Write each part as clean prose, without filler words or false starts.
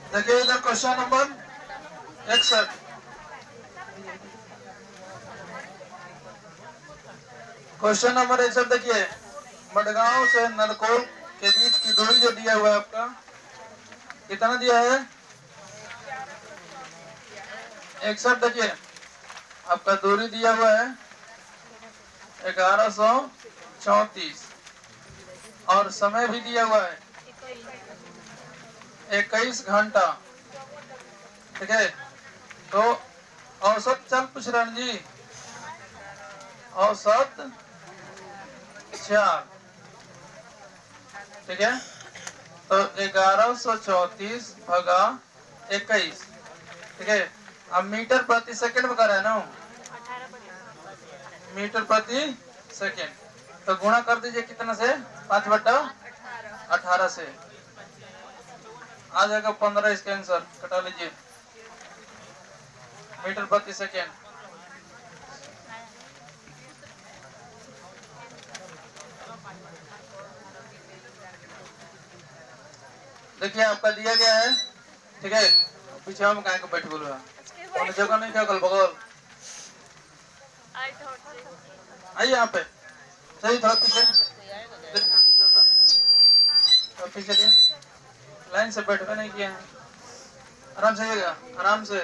देखिए इधर question number 61। Question number 61 देखिए, मडगांव से नलकोल के बीच की दूरी जो दिया हुआ है आपका, कितना दिया है? 61। देखिए आपका दूरी दिया हुआ है 1134 और समय भी दिया हुआ है 21 घंटा। ठीक है, तो औसत चल पूछ रहे जी, औसत 4। ठीक है, तो 1134 भगा 21। ठीक है, अब मीटर प्रति सेकंड में कर रहे हैं ना, मीटर प्रति सेकंड, तो गुणा कर दीजिए कितना से? 5/18 से आ जाएगा 15। इसका आंसर कटा लीजिए, मीटर प्रति सेकंड। देखिए आपका दिया गया है। ठीक है, पीछे हम कहीं को बैठ बोलो जगह नहीं, क्या कल बगल आइए यहाँ पे, सही थोड़ा पीछे, पीछे दिया, लाइन से बैठे नहीं किया है, आराम से आइएगा, आराम से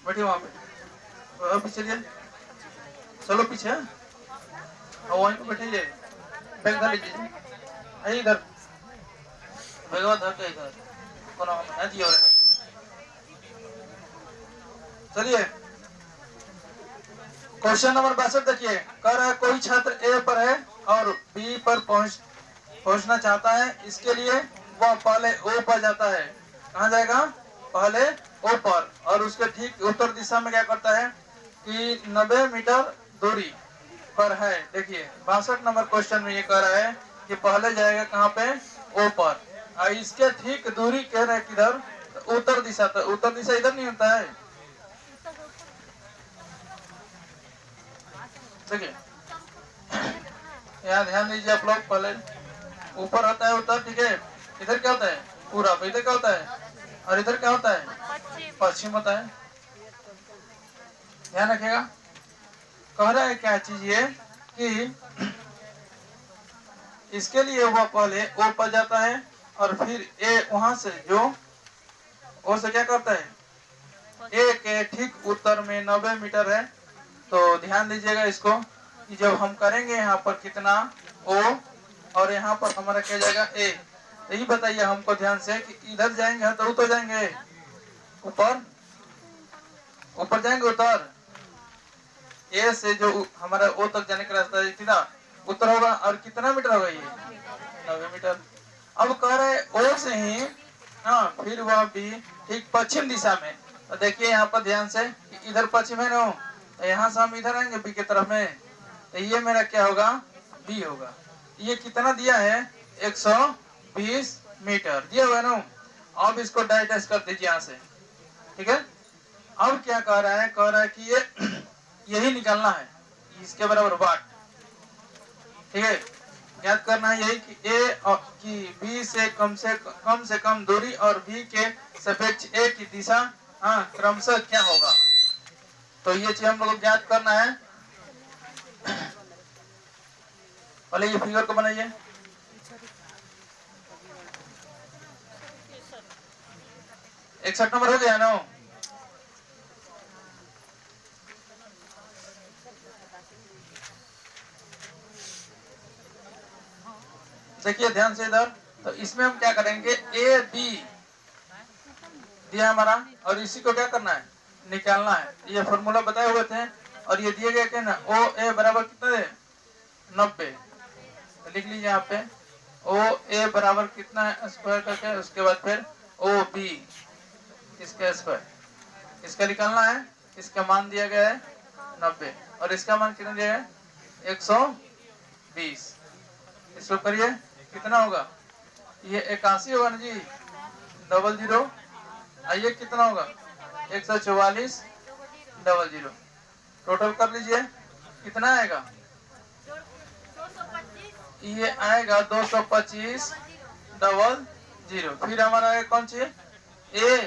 बैठिए वहाँ पे, पीछे दिया, चलो पीछे और वहीं पे बैठिए, बैग धर लीजिए, आइए इधर, बैगवा धर के इधर कोनो है जी। और चलिए क्वेश्चन नंबर 62 देखिए, कह रहा है कोई छात्र ए पर है और बी पर पहुंचना चाहता है। इसके लिए वह पहले ओ पर जाता है। कहाँ जाएगा? पहले ओ पर, और उसके ठीक उत्तर दिशा में क्या करता है कि 90 मीटर दूरी पर है। देखिए 62 नंबर क्वेश्चन में ये कह रहा है कि पहले जाएगा कहाँ पे? ओ पर, और इसके ठीक दूरी कह रहे हैं किधर? उत्तर दिशा। तो उत्तर दिशा इधर नहीं होता है, देखिए यहाँ ध्यान दीजिए आप लोग, पहले ऊपर होता है उत्तर। ठीक है, इधर क्या होता है? पूरब। इधर क्या होता है? और इधर क्या होता है? पश्चिम होता है। ध्यान रखिएगा। कह रहा है क्या चीज ये कि इसके लिए वह पहले ओ पर जाता है और फिर ए वहां से जो ओ से क्या करता है? ए के ठीक उत्तर में 90 मीटर है। तो ध्यान दीजिएगा इसको कि जब हम करेंगे यहाँ पर कितना ओ और यहाँ पर हमारा क्या जाएगा? ए। तो ये बताइए हमको ध्यान से कि इधर जाएंगे तो उतर जाएंगे ऊपर, ऊपर जाएंगे उतर। ए से जो हमारा ओ तक जाने का रास्ता है कितना उत्तर होगा, और कितना मीटर होगा? ये 90 मीटर। अब कह रहे ओ से ही हाँ फिर वह भी ठीक पश्चिम दिशा में। तो देखिए यहाँ पर ध्यान से, इधर पश्चिम है ना, तो यहाँ से हम इधर आएंगे बी की तरफ में, तो ये मेरा क्या होगा? बी होगा। ये कितना दिया है? 120 मीटर दिया हुआ है ना। अब इसको डाइजेस्ट कर दीजिए यहाँ से। ठीक है, अब क्या कह रहा है? कह रहा है कि ये यही निकालना है, इसके बराबर वाट। ठीक है, याद करना है यही कि ए और कि बी से कम दूरी और बी के सापेक्ष ए की दिशा क्रमशः क्या होगा। तो ये चीज हम लोग याद करना है। पहले ये फिगर को बनाइए। इकसठ नंबर हो गया ना? देखिए ध्यान से इधर, तो इसमें हम क्या करेंगे? ए बी दिया हमारा, और इसी को क्या करना है? निकालना है। ये फॉर्मूला बताए हुए थे, और ये दिए गए क्या ना? ओ ए बराबर कितना है? 90। तो लिख लीजिए यहाँ पे ओ ए बराबर कितना है स्क्वायर करके, उसके बाद फिर ओ बी इसका स्क्वायर, इसका निकालना है। इसका मान दिया गया है 90 और इसका मान कितना दिया है? 120। इसको करिए, कितना होगा? ये 81 होगा ना जी, 00। आइए कितना होगा? 144 00। टोटल कर लीजिए, कितना आएगा? ये आएगा 225 डबल जीरो। फिर हमारा है कौन सी ए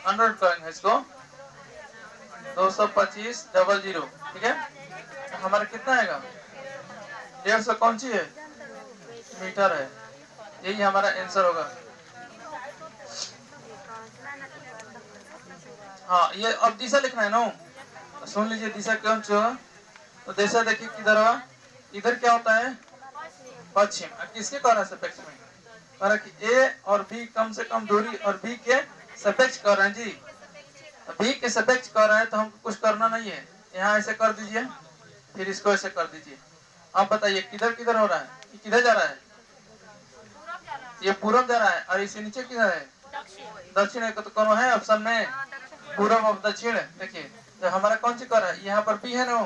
अंडर करेंगे इसको 225 डबल जीरो। ठीक है, हमारा कितना आएगा 150 कौन सी है मीटर है। यही हमारा आंसर होगा। हाँ, ये अब दिशा लिखना है ना, तो सुन लीजिए दिशा कौन सी होगा। तो दिशा देखिए किधर होगा, इधर क्या होता है पश्चिम। किसके कह रहा है सापेक्ष में, कह रहा है कि ए और बी कम से कम दूरी और बी के सापेक्ष कर रहे हैं जी। बी के सापेक्ष कर रहा है तो हमको कुछ करना नहीं है, यहाँ ऐसे कर दीजिए, फिर इसको ऐसे कर दीजिए। आप बताइए किधर किधर हो रहा है, ये किधर जा रहा है, ये पूरब जा रहा है, और इसके नीचे किधर है दक्षिण है। तो कौन है ऑप्शन में पूरब और दक्षिण। देखिए तो हमारा कौन सी कर रहा है, यहाँ पर बी है ना,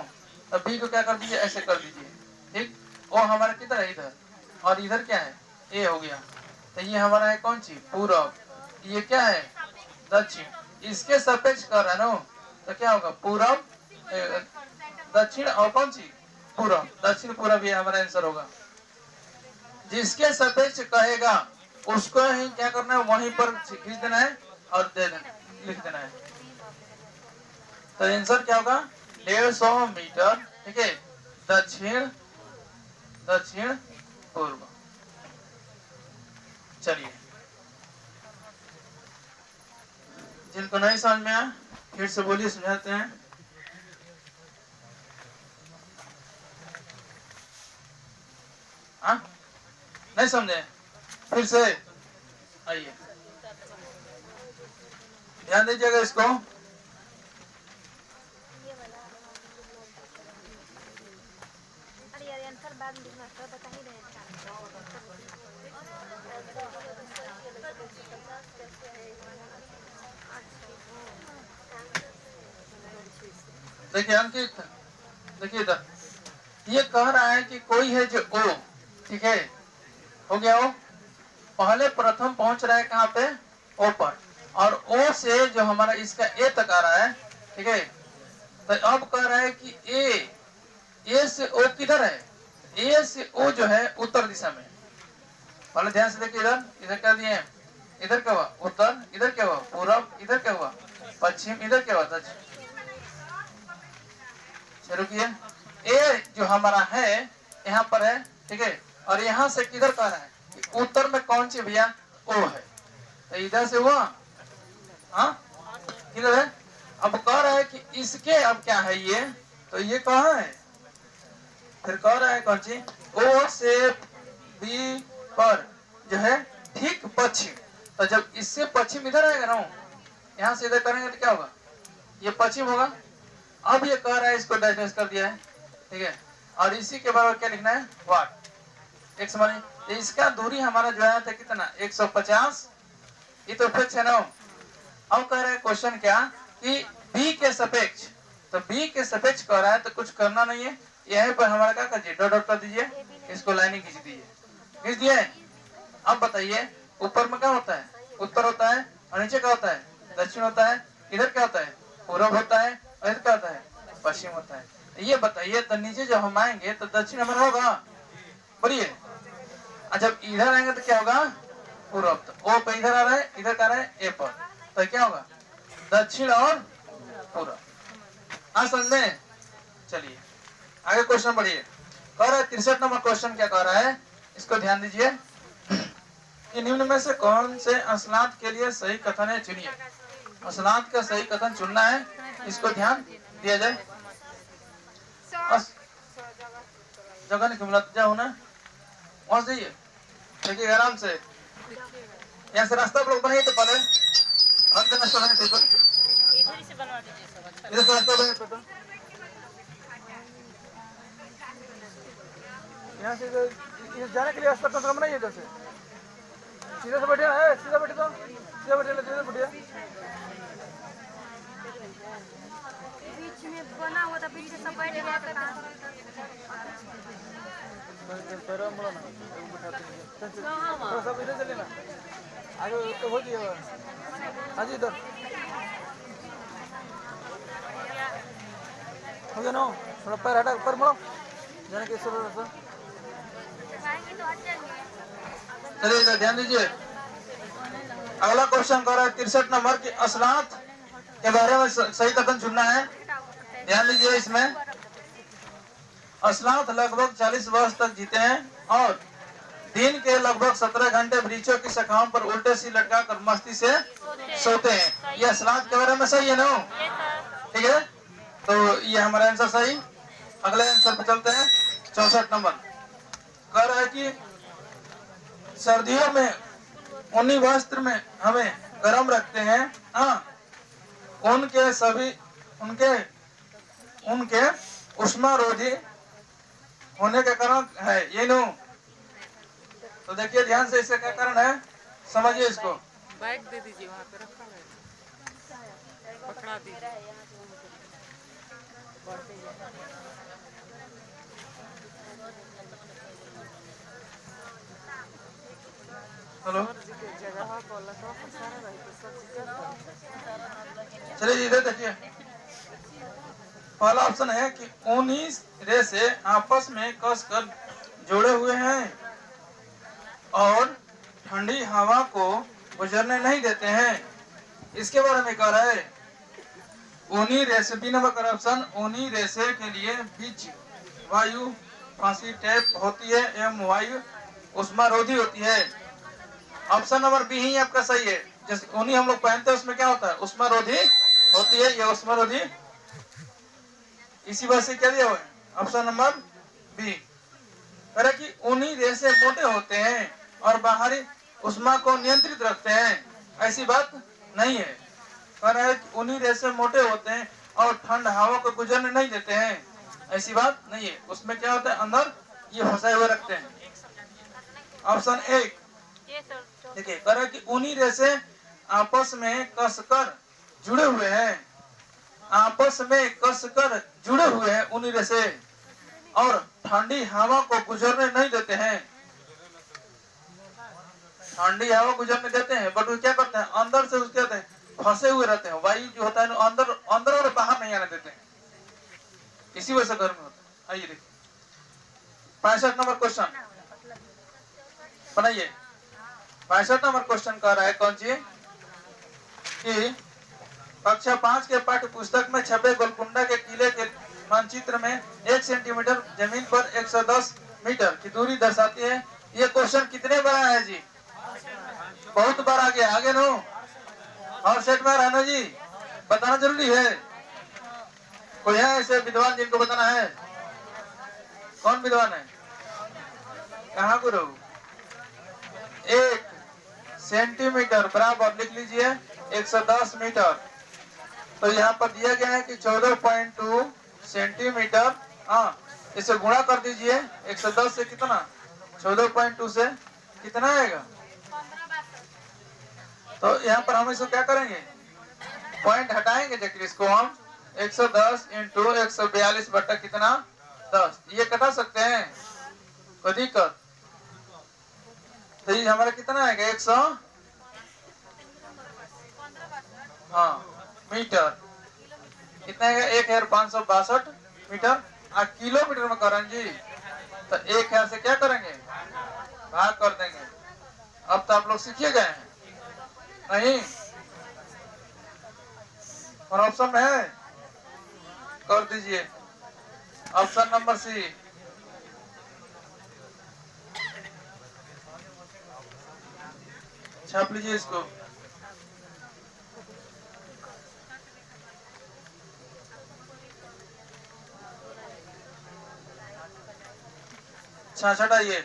तो बी को क्या कर दीजिए ऐसे कर दीजिए। ठीक, वो हमारा किधर है इधर, और इधर क्या है ए हो गया। तो ये हमारा है कौन सी पूरब, ये क्या है दक्षिण। इसके सापेक्ष कर रहा है ना, तो क्या होगा पूरब दक्षिण और कौन सी पूरब, दक्षिण पूरब, ये हमारा आंसर होगा। जिसके सापेक्ष कहेगा उसको ही क्या करना है, वहीं पर खींच देना है और दे देना, लिख देना है। तो आंसर क्या होगा 150 मीटर। ठीक है, दक्षिण दक्षिण पूर्व। चलिए, जिनको नहीं समझ में आया फिर से बोलिए, समझाते हैं। हाँ, नहीं समझे, फिर से आइए, ध्यान दीजिएगा इसको। देखिए अंकित, देखिए इधर, ये कह रहा है कि कोई है जो ओ, ठीक है हो गया, ओ पहले प्रथम पहुंच रहा है कहाँ पे ओ पर, और ओ से जो हमारा इसका ए तक आ रहा है। ठीक है, तो अब कह रहा है कि ए से ओ किधर है, ए से ओ जो है उत्तर दिशा में। पहले ध्यान से देखिए, इधर इधर क्या दिए, इधर क्या हुआ उत्तर, इधर क्या हुआ पूरब, इधर क्या हुआ पश्चिम, इधर क्या हुआ दक्षिण। रुकिए, ए जो हमारा है यहाँ पर है। ठीक है, और यहाँ से किधर कह रहा है कि उत्तर में कौन सी भैया ओ है, तो इधर से हुआ हाँ किधर है। अब कह रहा है कि इसके अब क्या है ये, तो ये कहाँ है, फिर कह रहा है कौन सी ओ से बी पर जो है ठीक पश्चिम। तो जब इससे पश्चिम इधर आएगा ना, यहाँ से इधर करेंगे तो क्या होगा, ये पश्चिम होगा। अब ये कह रहा है इसको डैश कर दिया है। ठीक है, और इसी के बराबर क्या लिखना है वाट एक समान। इसका दूरी हमारा जो है था कितना 150, ये तो फिक्स है ना। अब कह रहा है क्वेश्चन क्या कि बी के सापेक्ष, तो बी के सापेक्ष कह रहा है तो कुछ करना नहीं है, यहीं पर हमारा क्या कर दीजिए डॉट कर दीजिए, इसको लाइनिंग खींच दीजिए, खींच दिए। अब बताइए ऊपर में क्या होता है उत्तर होता है, और नीचे क्या होता है दक्षिण होता है, इधर क्या होता है पूरब होता है, और इधर क्या होता है पश्चिम होता है। ये बताइए तो नीचे जब हम आएंगे तो दक्षिण हमारा होगा, बोलिए। जब इधर आएंगे तो क्या होगा पूरब, तो ओ पे इधर आ रहा है, इधर का रहा है ए पर, तो क्या होगा दक्षिण और पूरब। हाँ समझ में। चलिए आगे क्वेश्चन बढ़िए, कह रहा है 63 नंबर क्वेश्चन क्या कह रहा है, इसको ध्यान दीजिए कि निम्न में से कौन से अस्लात के लिए सही कथन है चुनिए। अस्लात का सही कथन चुनना है, इसको ध्यान दिया जाए। जगह नहीं मिला जाओ ना, वहां से जाइए, देखिए आराम से, यहाँ से रास्ता ब्लॉक बनाइए तो पहले इधर से बनवा दीजिए, इधर से रास्ता बनाइए तो यहाँ से जाने के लिए रास्ता तो बनाइए, इधर से सीधा से बैठे है, सीधा बैठे तो सीधा बैठे, सीधा बैठे बीच में बना हुआ था, बीच से सब बैठ गया था। सब इधर चले ना, आगे तो हो दिया आज इधर हो गया ना, थोड़ा पैर हटा ऊपर बढ़ो जाने के चलिए इधर ध्यान दीजिए। अगला क्वेश्चन कर रहा है 63 नंबर की असलात के बारे में सही कथन चुनना है। ध्यान दीजिए इसमें। असलात लगभग 40 वर्ष तक जीते हैं और दिन के लगभग 17 घंटे वृक्षों की शाखाओं पर उल्टे सी लटका कर मस्ती से सोते हैं। ये असलात के बारे में सही है ना? ठीक है, तो ये हमारा आंसर सही। अगले आंसर पे चलते हैं। 64 नंबर कह रहा है कि सर्दियों में ऊनी वस्त्र में हमें गर्म रखते हैं। हाँ, उनके सभी उनके उनके उष्मारोधी होने के कारण है ये नो। तो देखिए ध्यान से, इससे क्या कारण है समझिए इसको। बैग दे दीजिए, वहाँ पे रखा है, पकड़ा दीजिए। हेलो, जगह चलिए इधर देखिए। पहला ऑप्शन है कि ऊनी रेशे आपस में कसकर जोड़े हुए हैं और ठंडी हवा को गुजरने नहीं देते हैं। इसके बारे में कह रहा है ऊनी रेशे, बी नंबर का ऑप्शन, ऊनी रेशे के लिए बीच वायु फांसी टैप होती है एवं वायु उष्मारोधी होती है। ऑप्शन नंबर बी ही आपका सही है। जैसे ऊनी हम लोग पहनते हैं उसमें क्या होता है, उष्मारोधी होती है। ये उष्मारोधी, इसी वजह से क्या दिया हुआ है ऑप्शन नंबर बी। कह रहा कि ऊनी रेशे मोटे होते हैं और बाहरी उष्मा को नियंत्रित रखते हैं। ऐसी बात नहीं है। कह रहा है कि ऊनी रेशे मोटे होते हैं और ठंड हवा को गुजरने नहीं देते हैं। ऐसी बात नहीं है। उसमें क्या होता है, अंदर ये फंसाए हुए रखते हैं। ऑप्शन एक देखिए, कह रहा है कि ऊनी रेशे आपस में कसकर जुड़े हुए हैं, आपस में कसकर जुड़े हुए हैं ऊनी रेशे और ठंडी हवा को गुजरने नहीं देते हैं। ठंडी हवा गुजरने देते हैं बट वो क्या करते हैं, अंदर से उसके फंसे हुए रहते हैं। वायु जो होता है अंदर अंदर और बाहर नहीं आने देते हैं। इसी वजह से गर्मी होता है। आइए देखिए 65 नंबर क्वेश्चन बनाइए। 65 नंबर क्वेश्चन कह रहा है कौन सी कि कक्षा 5 के पाठ्य पुस्तक में छपे गोलकुंडा के किले के मानचित्र में 1 सेंटीमीटर जमीन पर 110 मीटर की दूरी दर्शाती है। ये क्वेश्चन कितने बड़ा है जी? बहुत बार आगे आगे नो और सेट में रहना जी, बताना जरूरी है। कोई है ऐसे विद्वान जिनको बताना है? कौन विद्वान है? कहाँ गुरु? 1 सेंटीमीटर बराबर लिख लीजिए 110 मीटर। तो यहाँ पर दिया गया है कि 14.2 सेंटीमीटर। हाँ, इसे गुणा कर दीजिए 110 से कितना, 14.2 से कितना आएगा। तो यहाँ पर हम इसको क्या करेंगे, पॉइंट हटाएंगे। देखिए इसको हम 110 इंटू 142 बटा कितना 10, ये कटा सकते हैं, कोई दिक्कत। तो ये हमारा कितना आएगा 100 मीटर। कितना आएगा 1562 मीटर। किलोमीटर में करें जी तो 1000 से क्या करेंगे, भाग कर देंगे। अब तो आप लोग सीखिए गए हैं नहीं? और ऑप्शन में है, कर दीजिए ऑप्शन नंबर सी। छाप लीजिए इसको। छाछटाइए।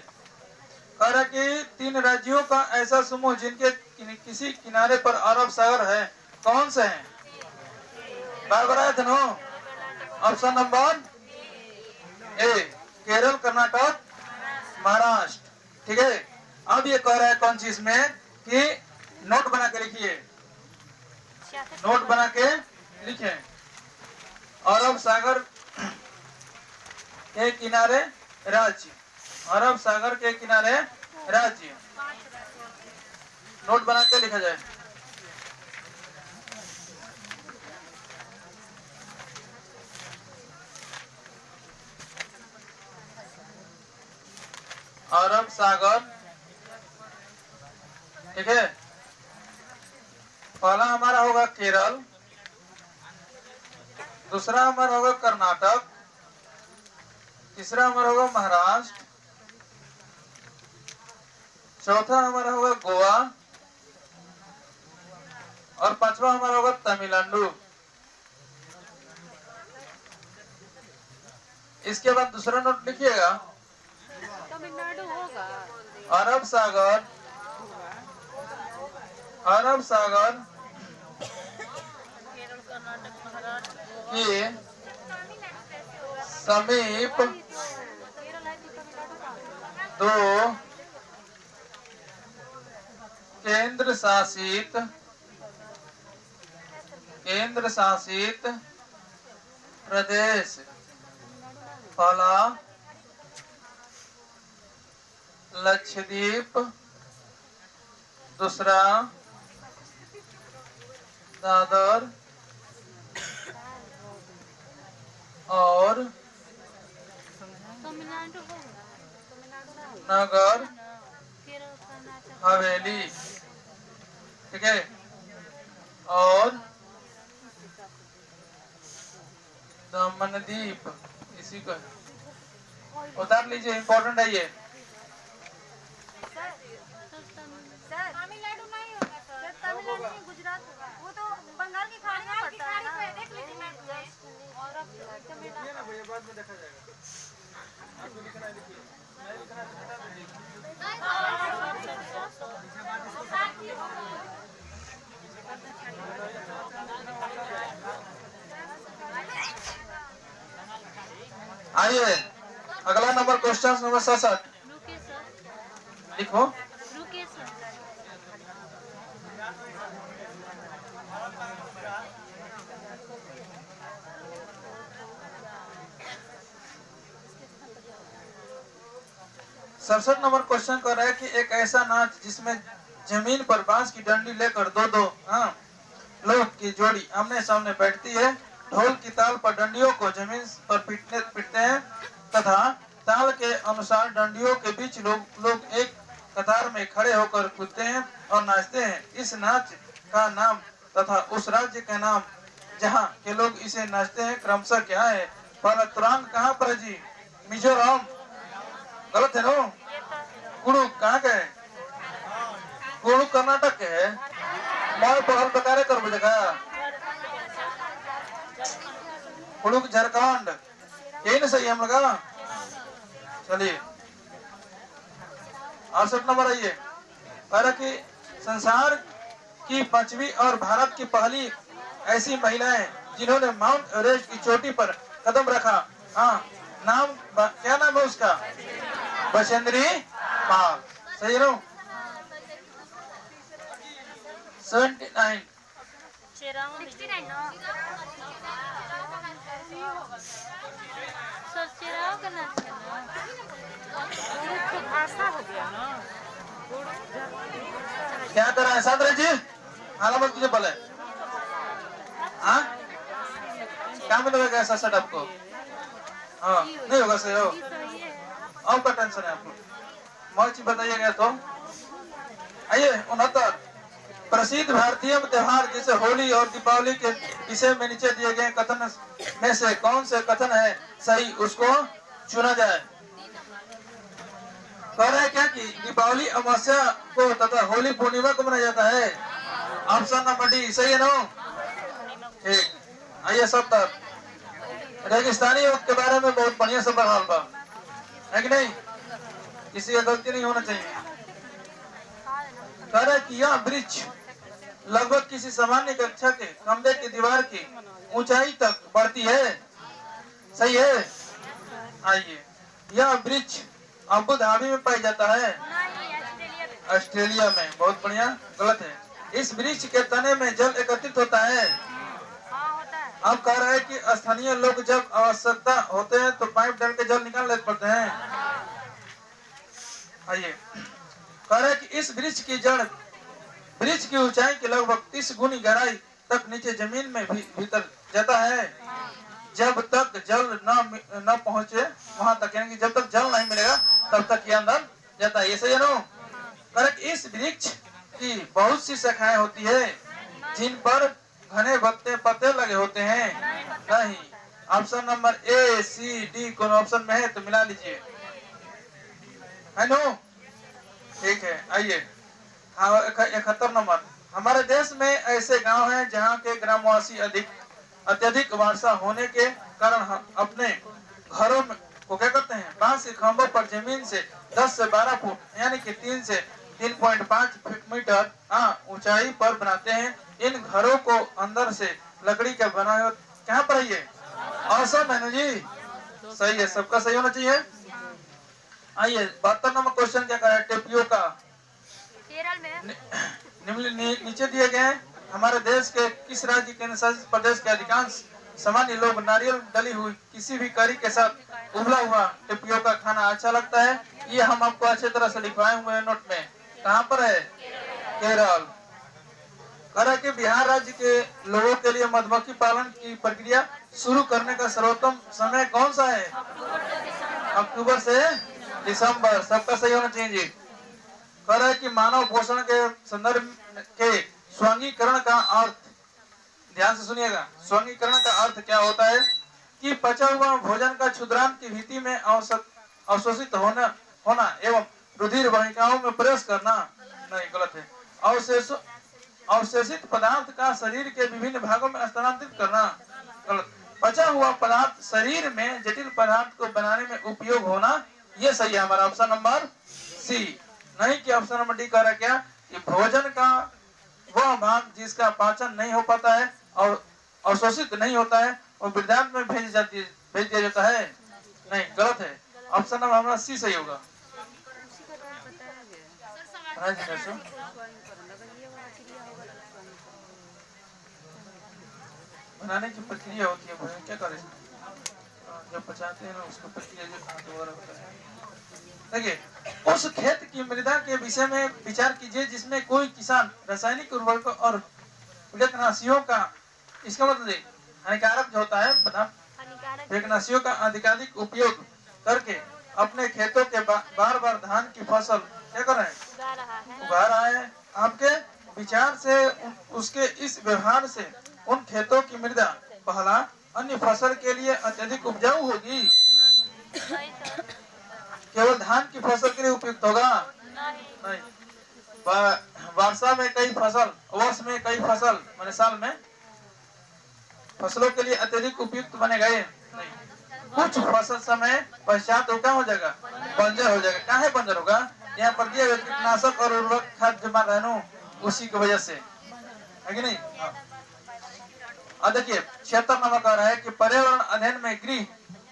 कह रहा कि 3 राज्यों का ऐसा समूह जिनके किसी किनारे पर अरब सागर है, कौन से हैं? ऑप्शन नंबर ए केरल, कर्नाटक, महाराष्ट्र। ठीक है, अब ये कह रहा है कौन चीज में कि नोट बना के लिखिए, नोट बना के लिखे। अरब सागर के किनारे राज्य, अरब सागर के किनारे राज्य, नोट बना के लिखा जाए। अरब सागर ठीक है। पहला हमारा होगा केरल, दूसरा हमारा होगा कर्नाटक, तीसरा हमारा होगा महाराष्ट्र, चौथा हमारा होगा गोवा और पांचवा हमारा होगा तमिलनाडु। इसके बाद दूसरा नोट लिखिएगा, तमिलनाडु होगा। अरब सागर, अरब सागर के समीप केरल है तो तमिलनाडु कहाँ? दो केंद्र शासित प्रदेश, पहला लक्षद्वीप, दूसरा दादर और तमिलनाडु होगा। तमिलनाडु ना होगा। नगर केरल कर्नाटक हवेली, ठीक है। और दमनदीप, इसी को उतार लीजिए, इम्पोर्टेंट है ये। तमिलनाडु नहीं होगा सर। तमिलनाडु नहीं, गुजरात होगा। वो तो बंगाल की खाड़ी में पड़ता है ना। देख लीजिए मैं और अब तमिलनाडु भैया बाद में देखा जाएगा। आपको लिखना है लिखिए, नहीं लिखना है तो हटा दीजिए। आइए अगला नंबर क्वेश्चन नंबर 67 रुके सर। लिखो। रुके सर। सड़सठ नंबर क्वेश्चन कर रहा है कि एक ऐसा नाच जिसमें जमीन पर बांस की डंडी लेकर दो लोग की जोड़ी आमने सामने बैठती है, ढोल की ताल पर डंडियों को जमीन पर पीटते हैं तथा ताल के अनुसार डंडियों के बीच लोग एक कतार में खड़े होकर कूदते हैं और नाचते हैं। इस नाच का नाम तथा उस राज्य का नाम जहाँ के लोग इसे नाचते हैं क्रमशः क्या है? पहला तुरंग कहाँ पर है जी? मिजोरम, गलत है नो। कुड़ू कहाँ के है? कुड़ू कर्नाटक के है। मैं पढ़ल प्रकारे कर बुझेगा। कुड़ू झारखंड, यही ना सही हम लगा। चलिए 68 नंबर आइए। कह कि संसार की 5वीं और भारत की पहली ऐसी महिलाएं जिन्होंने माउंट एवरेस्ट की चोटी पर कदम रखा, हाँ नाम क्या नाम है उसका? बचेंद्री पाल, सही है। 79 भाषा हो गया ना। क्या कर रहा है सादरा जी? आलामत कीजिए बोले। हाँ क्या मिलेगा ऐसा सेट आपको? हाँ नहीं होगा सही हो। आपका टेंशन है आपको, मौज बताइएगा तो। आइए 69 प्रसिद्ध भारतीय त्योहार जैसे होली और दीपावली के विषय में नीचे दिए गए कथन में से कौन से कथन है सही, उसको चुना जाए। कह रहे हैं क्या कि दीपावली अमावस्या को तथा होली पूर्णिमा को मनाया जाता है। ऑप्शन नंबर डी सही है ना? ठीक। आइए सब तक रेगिस्तानी युग के बारे में बहुत बढ़िया से बहाल बा है कि नहीं? किसी का गलती नहीं होना चाहिए। कह रहे कि यह वृक्ष लगभग किसी सामान्य कक्षा के कमरे की दीवार की ऊंचाई तक बढ़ती है, सही है? आइए यह वृक्ष अबू धाबी में पाई जाता है, ऑस्ट्रेलिया में। बहुत बढ़िया, गलत है। इस वृक्ष के तने में जल एकत्रित होता है। अब कह रहे हैं कि स्थानीय लोग जब आवश्यकता होते हैं तो पाइप डाल के जल निकाल लेते पड़ते हैं। आइए कह रहे हैं कि इस वृक्ष की जड़ वृक्ष की ऊंचाई की लगभग 30 गुनी गहराई तक नीचे जमीन में भीतर जाता है। जब तक जल न पहुंचे वहां तक, यानी कि जब तक जल नहीं मिलेगा तब तक ये अंदर जाता है। ये सही है ना? करेक्ट। इस वृक्ष की बहुत सी शाखाएं होती है जिन पर घने पत्ते लगे होते हैं? नहीं। Option number A, C, D कौन ऑप्शन में है तो मिला लीजिए। है नो? ठीक है, आइए। हाँ, 71 नंबर। हमारे देश में ऐसे गांव हैं जहां के ग्रामवासी अत्यधिक वर्षा होने के कारण अपने घरों में को क्या करते हैं, बांस के खंभों पर जमीन से 10 से 12 फुट यानी कि 3 से 3.5 मीटर ऊंचाई पर बनाते हैं। इन घरों को अंदर से लकड़ी का बना हुआ कहाँ पर है ये? असम है जी। सही है, सबका सही होना चाहिए। आइए 72 नंबर क्वेश्चन क्या करा है? टेपियोका केरल में नीचे दिए गए हैं। हमारे देश के किस राज्य केंद्र शासित प्रदेश के अधिकांश सामान्य लोग नारियल डली हुई किसी भी करी के साथ उबला हुआ टेपियोका खाना अच्छा लगता है? ये हम आपको अच्छे तरह से लिखवाए हुए हैं नोट में। कहाँ पर है? केरल। करा कि बिहार राज्य के लोगों के लिए मधुमक्खी पालन की प्रक्रिया शुरू करने का सर्वोत्तम समय कौन सा है? अक्टूबर से दिसंबर। सबका सही होना चाहिए जी। कह रहा है कि मानव पोषण के संदर्भ के स्वांगीकरण का अर्थ, ध्यान से सुनिएगा, स्वांगीकरण का अर्थ क्या होता है? कि पचा हुआ भोजन का क्षुद्रांत की भीति में अवशोषित होना एवं रुधिर वाहिकाओं में प्रवेश करना। नहीं, गलत है। अवशेषित पदार्थ का शरीर के विभिन्न भागों में स्थानांतरित करना। गलत। पचा हुआ पदार्थ शरीर में जटिल पदार्थ को बनाने में उपयोग होना, ये सही है हमारा ऑप्शन नंबर सी। नहीं कि ऑप्शन नंबर डी कह रहा क्या? कि भोजन का वह भाग जिसका पाचन नहीं हो पाता है और अवशोषित नहीं होता है और वृद्धांत में भेज दिया जाता है। नहीं, गलत है। ऑप्शन नंबर हमारा सी सही होगा। बनाने की प्रक्रिया होती है भोजन, क्या करें जब पचाते हैं ना उसको प्रक्रिया जो होता है। देखिए, उस खेत की मृदा के विषय में विचार कीजिए जिसमें कोई किसान रासायनिक उर्वरकों और कीटनाशियों का, इसका मतलब हानिकारक जो होता है कीटनाशियों का अधिकाधिक उपयोग करके अपने खेतों के बार बार धान की फसल क्या कर रहे हैं? उगा रहा है। आपके विचार से उसके इस व्यवहार से उन खेतों की मृदा पहला अन्य फसल के लिए अत्यधिक उपजाऊ होगी, केवल धान की फसल के लिए उपयुक्त होगा? नहीं। वर्षा में कई फसल, वर्ष में कई फसल मैंने साल में फसलों के लिए अत्यधिक उपयुक्त बने गए नहीं। कुछ फसल समय पश्चात वो क्या हो जाएगा? बंजर हो जाएगा। क्या है बंजर होगा? यहाँ पर दिया कीटनाशक और उर्वरक खाद जमा रहने उसी की वजह से, है कि नहीं? देखिए 76 नंबर कह रहा है कि पर्यावरण अध्ययन में गृह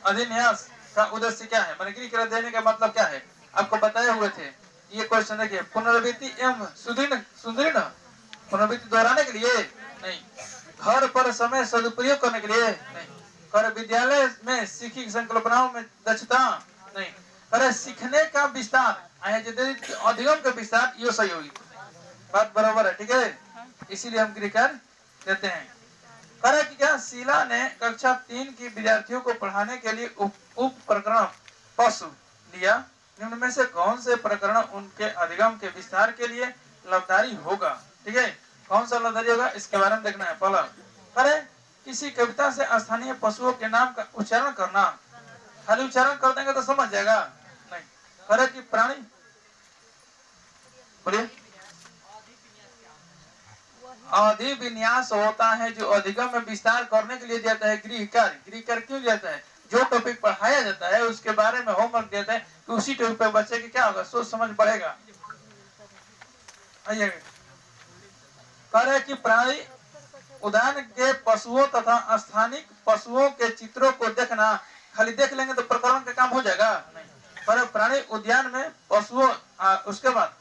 अधिन्यास का उद्देश्य क्या है? मैंने गृह देने का मतलब क्या है आपको बताए हुए थे। ये क्वेश्चन देखिए, पुनरावृत्ति एवं सुदृढ़ पुनरावृत्ति दोहराने के लिए नहीं, घर पर समय सदुपयोग करने के लिए नहीं, कर विद्यालय में सीखी संकल्पनाओं में दक्षता नहीं, करे सीखने का विस्तार अधिगम का विस्तार, ये सही होगी। बात बराबर है, ठीक है, इसीलिए हम गृह कर देते हैं। करे कि क्या शीला ने कक्षा 3 की विद्यार्थियों को पढ़ाने के लिए उप प्रकरण पशु लिया, निम्न में से कौन से प्रकरण उनके अधिगम के विस्तार के लिए लाभकारी होगा? ठीक है, कौन सा लाभकारी होगा इसके बारे में देखना है। पहला, करे किसी कविता से स्थानीय पशुओं के नाम का उच्चारण करना। खाली उच्चारण कर देंगे तो समझ जाएगा नहीं। करे कि प्राणी, बोलिए, अधिविन्यास होता है जो अधिगम में विस्तार करने के लिए जाता है। गृह कार्य क्यों जाता है? जो टॉपिक पढ़ाया जाता है उसके बारे में होमवर्क देता है कि उसी टॉपिक पे बच्चे की क्या होगा, सोच समझ बढ़ेगा। आइए, कह रहे कि प्राणी उद्यान के पशुओं तथा स्थानिक पशुओं के चित्रों को देखना, खाली देख लेंगे तो प्रकरण का काम हो जाएगा नहीं। पर प्राणी उद्यान में पशुओं उसके बाद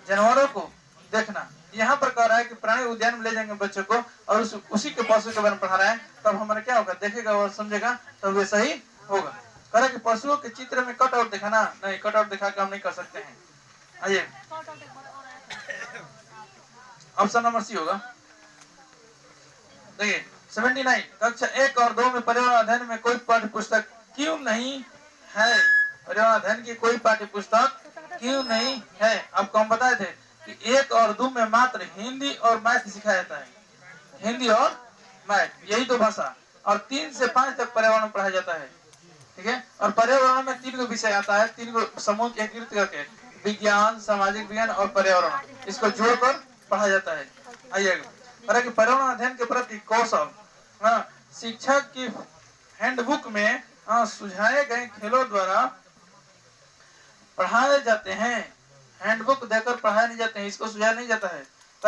जानवरों को देखना, यहाँ पर कह रहा है कि प्राणी उद्यान में ले जाएंगे बच्चों को और उसी के पशु के बारे में पढ़ा रहा है, तब हमारा क्या होगा, देखेगा और समझेगा, तब वैसा ही होगा। कह रहा है कि पशुओं के चित्र में कट आउट दिखाना, नहीं, कट आउट दिखा के हम नहीं कर सकते हैं। आइए, ऑप्शन नंबर सी होगा। देखिए 79, कक्षा 1 और 2 में पर्यावरण अध्ययन में कोई पाठ्य पुस्तक क्यों नहीं है? पर्यावरण अध्ययन की कोई पाठ्य पुस्तक क्यों नहीं है? आपको हम बताए थे कि 1 और 2 में मात्र हिंदी और मैथ सिखाया जाता है, हिंदी और मैथ, यही 2 भाषा, और 3 से 5 तक पर्यावरण पढ़ाया जाता है। ठीक है, और पर्यावरण में 3 विषय आता है, 3 समूह एकीकृत करके, विज्ञान, सामाजिक विज्ञान और पर्यावरण, इसको जोड़कर पढ़ाया जाता है। आइए कि पर्यावरण अध्ययन के प्रति कौशल, शिक्षक की हैंडबुक में सुझाए गए खेलों द्वारा पढ़ाए जाते हैं। हैंडबुक देकर पढ़ाए नहीं जाते हैं, इसको सुझाया नहीं जाता है।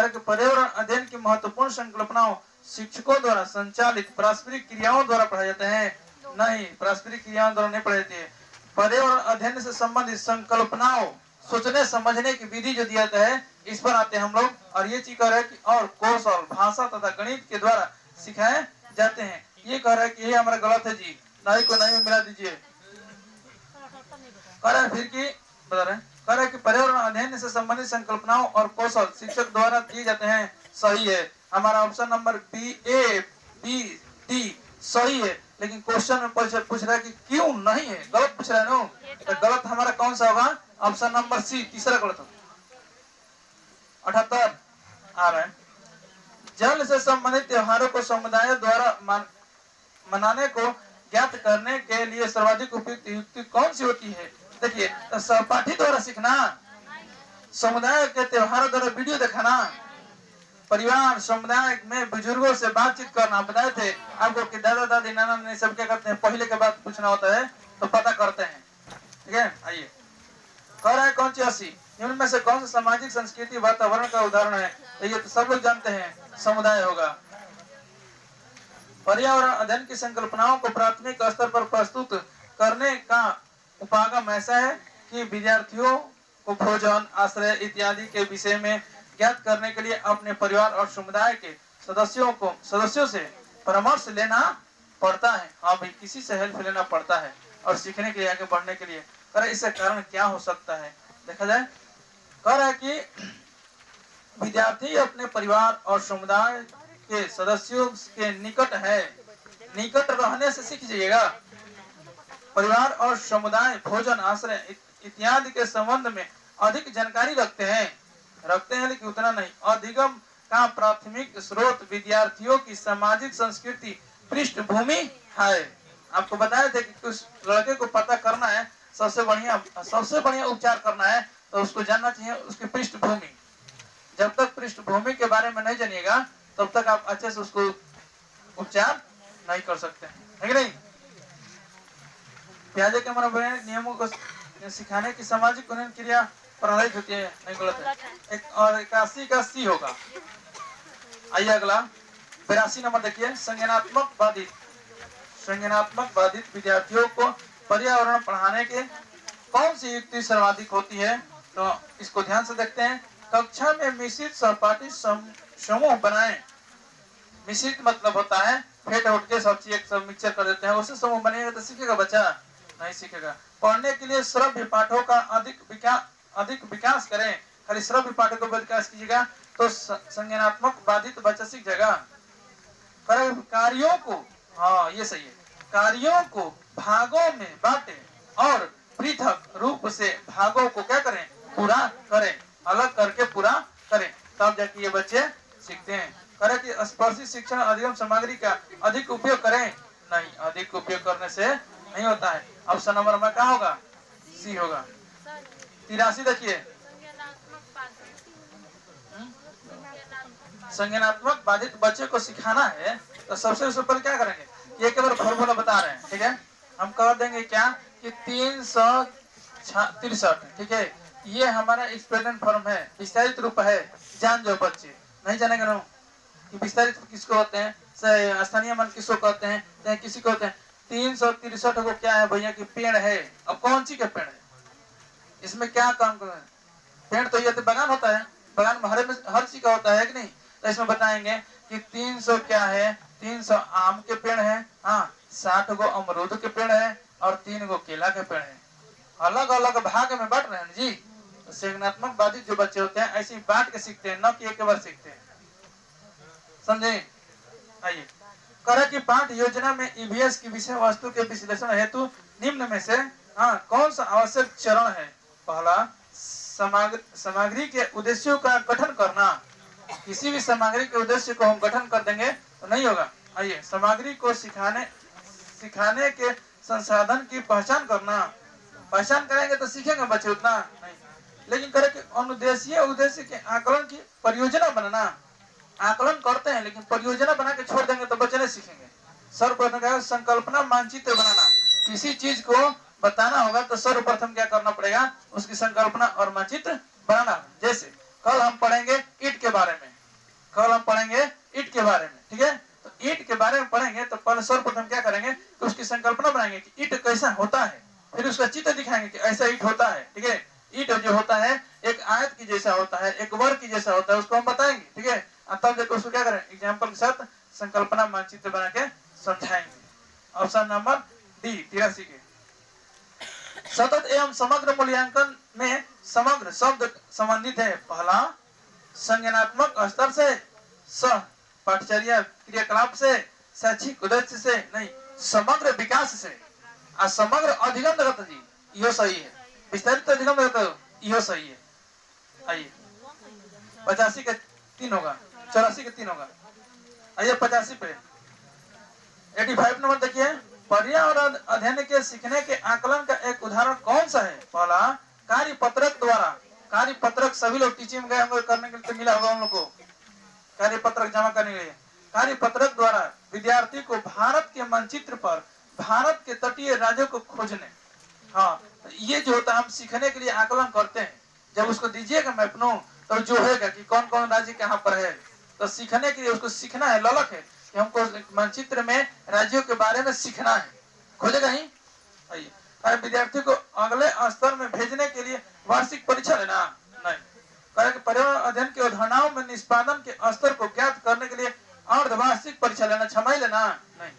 कि पर्यावरण अध्ययन की महत्वपूर्ण संकल्पनाओं शिक्षकों द्वारा संचालित पारस्परिक क्रियाओं द्वारा पढ़ाए जाते हैं। नहीं, पारस्परिक क्रियाओं द्वारा नहीं पढ़ाई जाती है। पर्यावरण अध्ययन से संबंधित संकल्पनाओं, सोचने समझने की विधि जो दिया जाता है, इस पर आते हैं हम लोग। और ये चीज कह रहा है कि और कौशल भाषा तथा गणित के द्वारा सिखाए जाते हैं। ये कह रहा है कि ये हमारा गलत है जी, नहीं को नहीं मिला दीजिए। कह रहा है फिर की बता रहे हैं, कह रहा है कि पर्यावरण अध्ययन से संबंधित संकल्पनाओं और कौशल शिक्षक द्वारा दिए जाते हैं। सही है, हमारा ऑप्शन नंबर बी, ए, बी, डी सही है। लेकिन क्वेश्चन में पूछ रहा है कि क्यों नहीं है, गलत पूछ रहा है नो। तो गलत हमारा कौन सा होगा? ऑप्शन नंबर सी, तीसरा गलत होगा। 78 आ रहा है, जल से संबंधित त्योहारों को समुदाय द्वारा मनाने को ज्ञात करने के लिए सर्वाधिक उपयुक्त युक्ति कौन सी होती है? देखिए, सहपाठी द्वारा सीखना, समुदाय के त्योहारों द्वारा वीडियो दिखाना, परिवार समुदाय में बुजुर्गों से बातचीत करना। बताए थे आपको कि दादा दादी नाना नानी सब क्या करते हैं, पहले के बाद पूछना होता है तो पता करते हैं। ठीक है, आइए कह रहा है कौन सी 80 इनमें से कौन सा सामाजिक संस्कृति वातावरण का उदाहरण है? तो ये तो सब लोग जानते हैं, समुदाय होगा। पर्यावरण अध्ययन की संकल्पनाओं को प्राथमिक स्तर पर प्रस्तुत करने का उपागम ऐसा है कि विद्यार्थियों को भोजन, आश्रय इत्यादि के विषय में ज्ञात करने के लिए अपने परिवार और समुदाय के सदस्यों से परामर्श लेना पड़ता है। हाँ भाई, किसी से हेल्प लेना पड़ता है और सीखने के लिए, आगे बढ़ने के लिए। कर इससे कारण क्या हो सकता है देखा जाए। कह रहा है कि विद्यार्थी अपने परिवार और समुदाय के सदस्यों के निकट रहने से सीख जाइएगा। परिवार और समुदाय भोजन, आश्रय इत्यादि के संबंध में अधिक जानकारी रखते हैं लेकिन उतना नहीं। अधिगम का प्राथमिक स्रोत विद्यार्थियों की सामाजिक संस्कृति पृष्ठभूमि है। आपको बताया था कि कुछ लड़के को पता करना है, सबसे बढ़िया उपचार करना है तो उसको जानना चाहिए उसकी पृष्ठभूमि। जब तक पृष्ठभूमि के बारे में नहीं जानिएगा तब तक आप अच्छे से उसको उपचार नहीं कर सकते, है कि नहीं। प्याजे के मनोवैज्ञानिक नियमों को सिखाने की सामाजिक उन्नयन क्रिया पर आधारित होती है, नहीं गलत है। और 81 का सी होगा। आइए अगला 82 नंबर देखिए, संज्ञानात्मक बाधित विद्यार्थियों को पर्यावरण पढ़ाने के कौन सी युक्ति सर्वाधिक होती है? तो इसको ध्यान से देखते हैं। कक्षा में मिश्रित सहपाठी समूह बनाएं। मिश्रित मतलब होता है फेंट उठ के सब चीज सब मिक्सचर कर देते हैं, उससे समूह बनेगा तो सीखेगा बच्चा? नहीं सीखेगा। पढ़ने के लिए श्रव्य पाठों का अधिक विकास करें। खाली श्रव्य पाठों का विकास कीजिएगा तो संज्ञानात्मक बाधित बच्चा सीख जाएगा। कार्यों को, हाँ ये सही है, कार्यों को भागों में बांटे और पृथक रूप से भागों को क्या करें? पूरा करें, अलग करके पूरा करें, तब जाके ये बच्चे सीखते हैं। करें कि स्पर्शी शिक्षण अधिगम सामग्री का अधिक उपयोग करें। नहीं, अधिक उपयोग करने से नहीं होता है। ऑप्शन नंबर में क्या होगा? सी होगा। 83 देखिए, संज्ञानात्मक बाधित बच्चे को सिखाना है तो सबसे ऊपर क्या करेंगे? ये केवल फॉर्मूला बता रहे हैं, ठीक है। हम कह देंगे क्या कि 363, ठीक है, ये हमारा एक्सप्रेशन फॉर्म है, विस्तारित रूप है। जान जो बच्चे नहीं जानेंगे ना कि विस्तारित किसको होते हैं, स्थानीय मन किसको कहते हैं, चाहे किसी को होते हैं। 363 को क्या है भैया कि पेड़ है। अब कौन सी का पेड़ है? इसमें क्या काम कर रहे हैं? पेड़ तो ये तो बगान होता है, बगान में हर चीज का होता है कि नहीं। तो इसमें बताएंगे कि 300 क्या है? 300 आम के पेड़ है, हाँ 60 गो अमरूद के पेड़ है और 3 गो केला के पेड़ है। अलग अलग भाग में बांट रहे हैं जी। तो संज्ञानात्मक बाधित जो बच्चे होते हैं ऐसे बांट के सीखते हैं, न कि एक बार सीखते हैं, समझे। आइए, करें कि पाठ योजना में ईवीएस की विषय वस्तु के विश्लेषण हेतु निम्न में से कौन सा आवश्यक चरण है? पहला सामग्री के उद्देश्यों का गठन करना। किसी भी सामग्री के उद्देश्य को हम गठन कर देंगे तो नहीं होगा। आइए, सामग्री को सिखाने के संसाधन की पहचान करना। पहचान करेंगे तो सीखेंगे बच्चे, उतना नहीं। लेकिन करे कि अनुद्देशीय उद्देश्य के आकलन की परियोजना बनाना। आकलन करते हैं लेकिन परियोजना बना के छोड़ देंगे तो बच्चे नहीं सीखेंगे। सर्वप्रथम क्या है, संकल्पना मानचित्र बनाना। किसी चीज को बताना होगा तो सर्वप्रथम क्या करना पड़ेगा, उसकी संकल्पना और मानचित्र बनाना। जैसे कल हम पढ़ेंगे ईंट के बारे में, कल हम पढ़ेंगे ईंट के बारे में, ठीक है। तो ईंट के बारे में पढ़ेंगे तो पहले सर्वप्रथम क्या करेंगे कि उसकी संकल्पना बनाएंगे कि ईंट कैसा होता है, फिर उसका चित्र दिखाएंगे कि ऐसा ईंट होता है, ठीक है। ईंट जो होता है एक आयत की जैसा होता है, एक वर्ग की जैसा होता है, उसको हम बताएंगे, ठीक है। तब देखो उसको क्या करें, एग्जाम्पल के साथ संकल्पना मानचित्र बना के समझाएंगे। ऑप्शन नंबर डी 83 के। सतत एवं समग्र मूल्यांकन में समग्र शब्द संबंधित है। पहला, संज्ञानात्मक स्तर से, सह पाठचर्या क्रियाकलाप से, शैक्षिक उद्देश्य से नहीं, समग्र विकास से। समग्र अधिगम देखो जी, यो सही है। विस्तारित अधिगम देखो, यो सही है। आइए 85 के 3 होगा, 84 के 3 होगा। आइए 85 पे 85 नंबर देखिए, पर्यावरण अध्ययन के सीखने के आकलन का एक उदाहरण कौन सा है। पहला, कार्य पत्रक द्वारा। कार्य पत्रक सभी लोग टीचिंग में गए होंगे, करने के लिए मिला होगा उन लोग को, कार्य पत्रक जमा करने के लिए। कार्य पत्रक द्वारा विद्यार्थी को भारत के मानचित्र पर भारत के तटीय राज्यों को खोजने। हाँ, ये जो होता है हम सीखने के लिए आकलन करते हैं। जब उसको दीजिएगा मैप नो तो जो है कि कौन कौन राज्य कहाँ पर है, तो सीखने के लिए उसको सीखना है, ललक है कि हमको मानचित्र में राज्यों के बारे में सीखना है, खोजेगा ही। आइए, विद्यार्थी को अगले स्तर में भेजने के लिए वार्षिक परीक्षा लेना नहीं। कहे पर्यावरण अध्ययन के अवधारणाओं में निष्पादन के स्तर को ज्ञात करने के लिए अर्धवार्षिक परीक्षा लेना, छमाही लेना नहीं।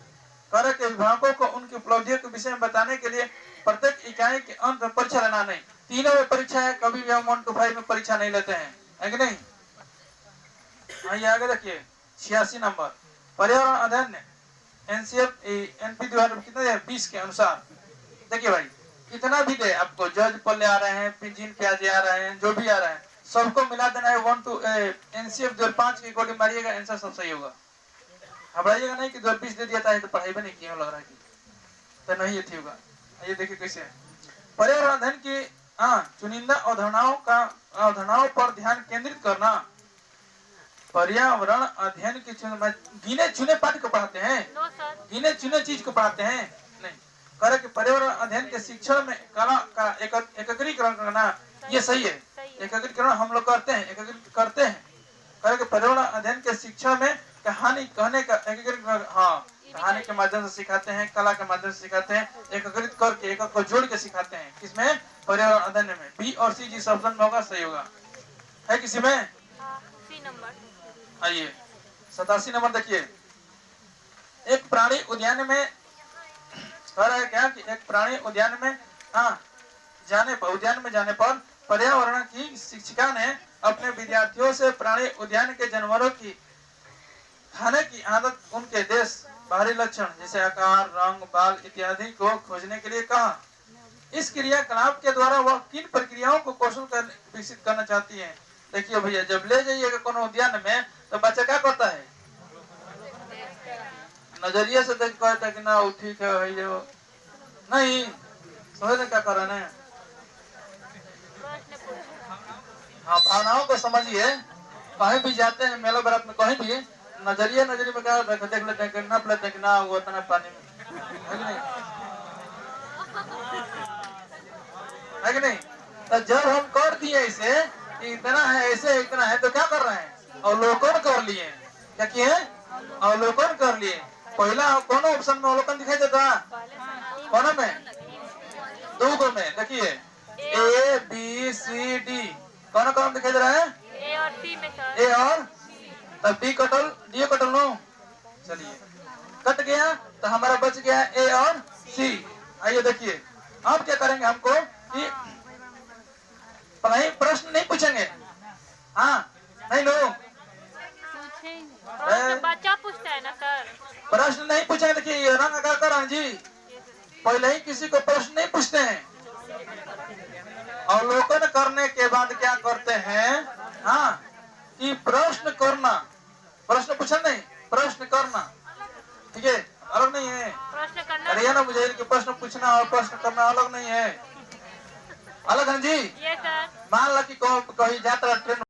करे के विभागों को उनकी उपलब्धियों के विषय में बताने के लिए प्रत्येक इकाई के अंत में परीक्षा लेना नहीं। तीनों में परीक्षा है, कभी भी हम 1 to 5 में परीक्षा नहीं लेते हैं, है कि नहीं। आइए आगे देखिए 86 नंबर, पर्यावरण अध्ययन एनसीएफ एनपी 2020 के अनुसार। देखिए भाई, कितना भी दे आपको, जज पल्ले आ रहे हैं, पिंजिन प्याजे आ रहे हैं, जो भी आ रहे हैं सबको मिला देना है। 1 to एनसीएफ 2005 की अकॉर्डिंग मारिएगा, आंसर सब सही होगा। घबराइएगा नहीं कि 2020 दे दिया था तो पढ़ाई भी नहीं किया, लग रहा है कि तो नहीं, ये होगा। ये देखिए कैसे है। पर्यावरण अध्ययन की चुनिंदा अवधारणाओं पर ध्यान केंद्रित करना। पर्यावरण अध्ययन की गिने चुने पाठ को पढ़ाते हैं, गिने चुने चीज को पढ़ाते हैं नहीं। करे कि पर्यावरण अध्ययन के शिक्षण में कला का एकीकरण करना, ये सही है। एकीकरण हम लोग करते हैं, एकीकृत करते हैं। करे कि पर्यावरण अध्ययन के शिक्षण में कहानी कहने का एकीकरण, हाँ, कहानी के माध्यम से सिखाते हैं, कला के माध्यम से सिखाते हैं, एकीकृत करके एक को जोड़ के सिखाते हैं। किसमें, पर्यावरण अध्ययन में। बी और सी जिस ऑप्शन में होगा सही होगा, है किसी में। C number. आइए 87 नंबर देखिए, एक प्राणी उद्यान में कह रहा है क्या कि एक प्राणी उद्यान में जाने पर पर्यावरण की शिक्षिका ने अपने विद्यार्थियों से प्राणी उद्यान के जानवरों की खाने की आदत, उनके देश, बाहरी लक्षण जैसे आकार, रंग, बाल इत्यादि को खोजने के लिए कहा। इस क्रियाकलाप के द्वारा वह किन प्रक्रियाओं को कौशल विकसित करना चाहती है। देखिए भैया, जब ले जाइएगा कोनो उद्यान में तो बच्चा क्या करता है, नजरिए से देख कहता है कि ना वो ठीक है, जो नहीं समझ क्या कर रहे हैं। हाँ, भावनाओं को समझिए। कहीं भी जाते हैं मेला बारात में, कहीं भी नजरिए में क्या देख लेते हैं कि नप लेते हैं कि ना वो इतना पानी में, है कि नहीं, है कि नहीं। तो जब हम कर दिए इसे कि इतना है, ऐसे इतना है, तो क्या कर रहे हैं, अवलोकन कर लिए। क्या किए, अवलोकन कर लिए। पहला कौन ऑप्शन में अवलोकन दिखाई देता, कौन में, 2 में। देखिए ए बी सी डी, कौन कौन दिखाई दे रहा है, ए और सी में सर, ए और तब डी कटल, डी कटल नो, चलिए कट गया तो हमारा बच गया ए और सी। आइए देखिए, अब क्या करेंगे, हमको कि पढ़ाई प्रश्न नहीं पूछेंगे, हाँ नहीं लो, बच्चा पूछता है ना सर, प्रश्न नहीं पूछेंगे। देखिए रंग आकार कर जी, पहले ही किसी को प्रश्न नहीं पूछते हैं। अवलोकन करने के बाद क्या करते हैं, हाँ, कि प्रश्न करना, प्रश्न पूछना नहीं, प्रश्न करना, ठीक है, अलग नहीं है। प्रश्न करना अरे ये ना मुझे कि प्रश्न पूछना और प्रश्न करना अलग नहीं है, अलग है जी। ये सर मान लो कि कहीं यात्रा ट्रेन